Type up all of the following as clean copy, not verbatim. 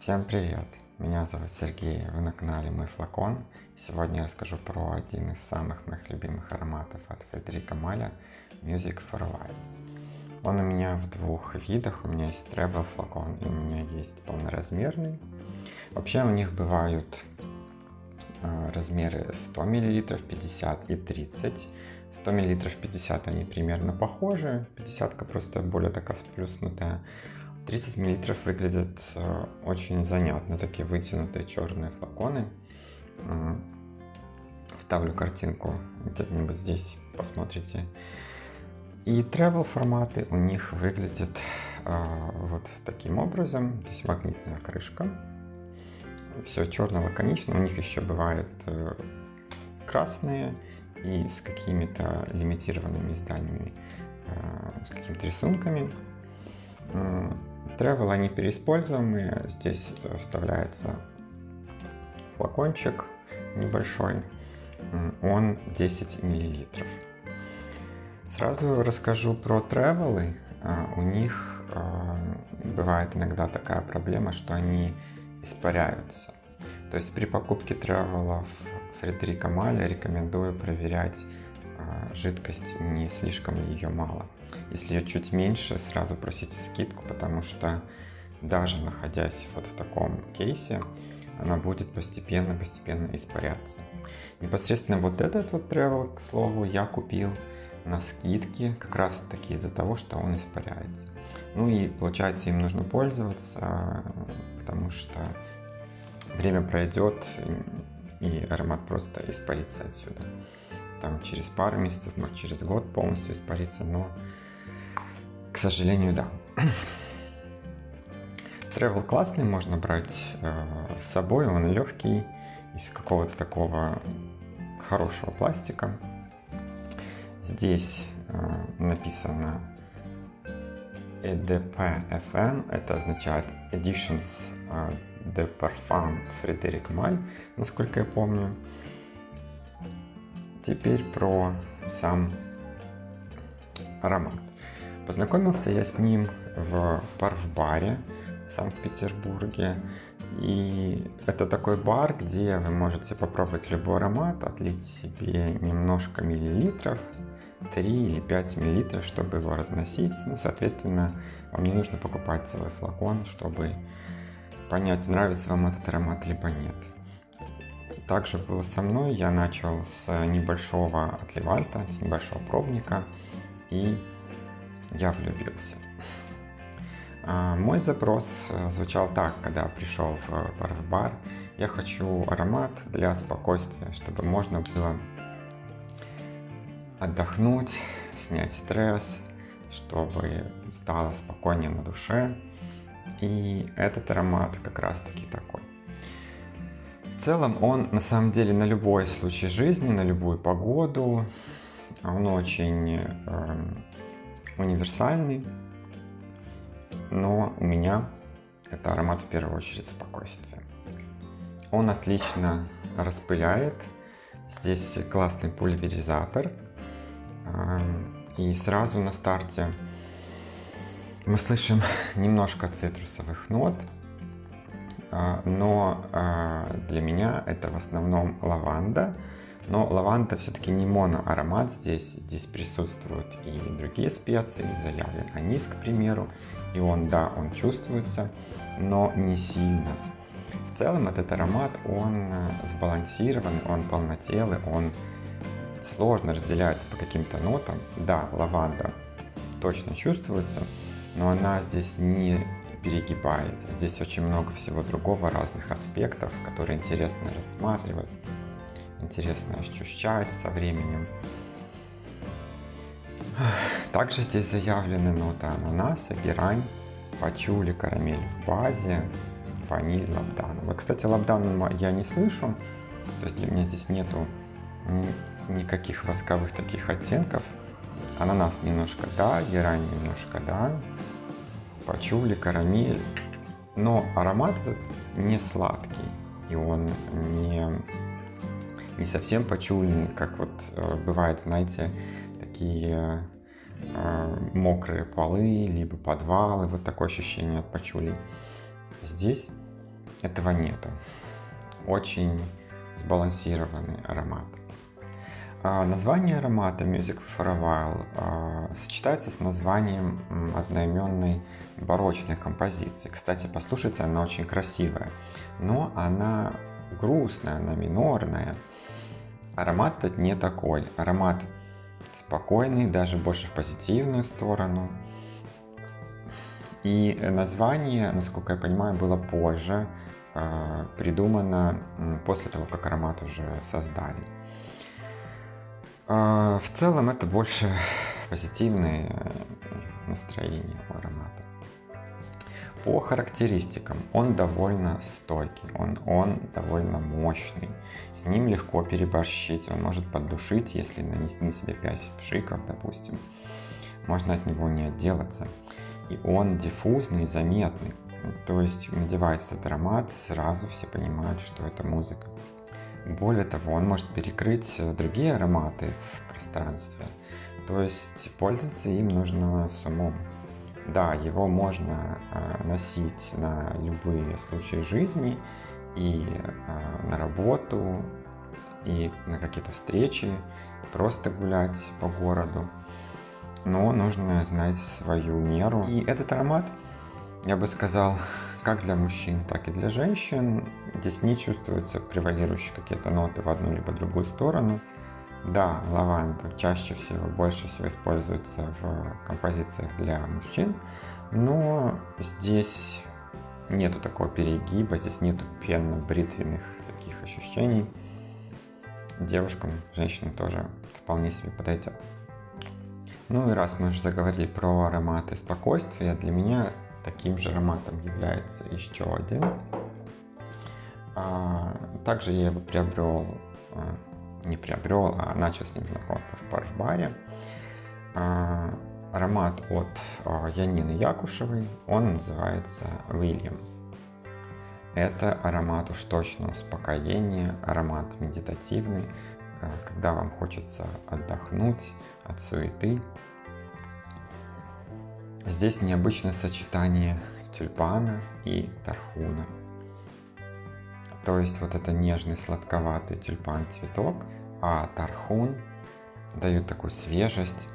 Всем привет! Меня зовут Сергей, вы на канале Мой Флакон. Сегодня я расскажу про один из самых моих любимых ароматов от Фредерика Маля Music for a While. Он у меня в двух видах, у меня есть Travel флакон и у меня есть полноразмерный. Вообще у них бывают размеры 100 мл, 50 и 30. 100 мл 50 они примерно похожи, 50 просто более такая сплюснутая. 30 мл выглядят очень занятно, такие вытянутые черные флаконы. Ставлю картинку где-нибудь здесь, посмотрите. И travel форматы у них выглядят вот таким образом, то есть магнитная крышка. Все черно лаконично, у них еще бывают красные и с какими-то лимитированными изданиями, с какими-то рисунками. Travel они переиспользуемые, здесь вставляется флакончик небольшой, он 10 мл. Сразу расскажу про Travel. У них бывает иногда такая проблема, что они испаряются. То есть при покупке Travel Фредерика Маля рекомендую проверять жидкость, не слишком ли ее мало. Если ее чуть меньше, сразу просите скидку, потому что даже находясь вот в таком кейсе, она будет постепенно испаряться. Непосредственно вот этот вот Travel, к слову, я купил на скидке как раз таки из-за того, что он испаряется. Ну и получается им нужно пользоваться, потому что время пройдет и аромат просто испарится отсюда. Там через пару месяцев, может через год полностью испарится, но, к сожалению, да. Travel классный, можно брать с собой, он легкий, из какого-то такого хорошего пластика. Здесь написано EDP-FM, это означает Editions de Parfum Frédéric Malle, насколько я помню. Теперь про сам аромат. Познакомился я с ним в парфбаре в Санкт-Петербурге. И это такой бар, где вы можете попробовать любой аромат, отлить себе немножко миллилитров, 3 или 5 миллилитров, чтобы его разносить. Ну, соответственно, вам не нужно покупать целый флакон, чтобы понять, нравится вам этот аромат либо нет. Также было со мной, я начал с небольшого отливанта, с небольшого пробника, и я влюбился. Мой запрос звучал так, когда пришел в парфбар: я хочу аромат для спокойствия, чтобы можно было отдохнуть, снять стресс, чтобы стало спокойнее на душе. И этот аромат как раз таки такой. В целом он на самом деле на любой случай жизни, на любую погоду, он очень универсальный, но у меня это аромат в первую очередь спокойствия. Он отлично распыляет, здесь классный пульверизатор, и сразу на старте мы слышим немножко цитрусовых нот. Но для меня это в основном лаванда. Но лаванда все-таки не моноаромат, здесь присутствуют и другие специи, заявлен анис, к примеру, и он чувствуется, но не сильно. В целом этот аромат, он сбалансированный, он полнотелый, он сложно разделяется по каким-то нотам. Да, лаванда точно чувствуется, но она здесь не перегибает. Здесь очень много всего другого, разных аспектов, которые интересно рассматривать, интересно ощущать со временем. Также здесь заявлены ноты ананаса, герань, пачули, карамель в базе, ваниль, лабдан. Вот, кстати, лабдан я не слышу, то есть для меня здесь нету никаких восковых таких оттенков. Ананас немножко да, герань немножко да, пачули, карамель, но аромат этот не сладкий, и он не совсем пачульный, как вот бывает, знаете, такие мокрые полы, либо подвалы, вот такое ощущение от пачули. Здесь этого нету. Очень сбалансированный аромат. Название аромата Music for a While сочетается с названием одноименной барочной композиции. Кстати, послушайте, она очень красивая, но она грустная, она минорная. Аромат не такой. Аромат спокойный, даже больше в позитивную сторону. И название, насколько я понимаю, было позже, придумано после того, как аромат уже создали. В целом это больше позитивное настроение у аромата. По характеристикам он довольно стойкий, он довольно мощный. С ним легко переборщить, он может поддушить, если нанести себе 5 пшиков, допустим. Можно от него не отделаться. И он диффузный, заметный. То есть надевается этот аромат, сразу все понимают, что это музыка. Более того, он может перекрыть другие ароматы в пространстве. То есть пользоваться им нужно с умом. Да, его можно носить на любые случаи жизни, и на работу, и на какие-то встречи, просто гулять по городу. Но нужно знать свою меру. И этот аромат, я бы сказал, как для мужчин, так и для женщин. Здесь не чувствуются превалирующие какие-то ноты в одну либо другую сторону. Да, лаванда чаще всего, больше всего используется в композициях для мужчин, но здесь нету такого перегиба, здесь нету пенно-бритвенных таких ощущений. Девушкам, женщинам тоже вполне себе подойдет. Ну и раз мы уже заговорили про ароматы спокойствия, для меня таким же ароматом является еще один. Также я его начал с ним знакомство в парф-баре. Аромат от Янины Якушевой, он называется William. Это аромат уж точно успокоения, аромат медитативный, когда вам хочется отдохнуть от суеты. Здесь необычное сочетание тюльпана и тархуна. То есть вот это нежный сладковатый тюльпан-цветок, а тархун дает такую свежесть,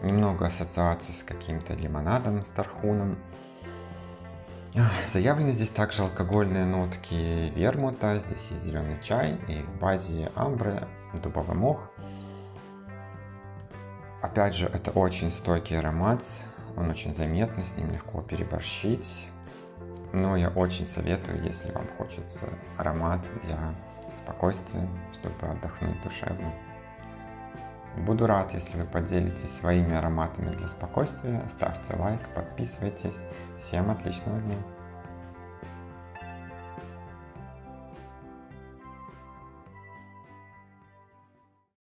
немного ассоциаций с каким-то лимонадом с тархуном. Заявлены здесь также алкогольные нотки вермута, здесь есть зеленый чай и в базе амбре дубовый мох. Опять же, это очень стойкий аромат, он очень заметный, с ним легко переборщить. Но я очень советую, если вам хочется аромат для спокойствия, чтобы отдохнуть душевно. Буду рад, если вы поделитесь своими ароматами для спокойствия. Ставьте лайк, подписывайтесь. Всем отличного дня!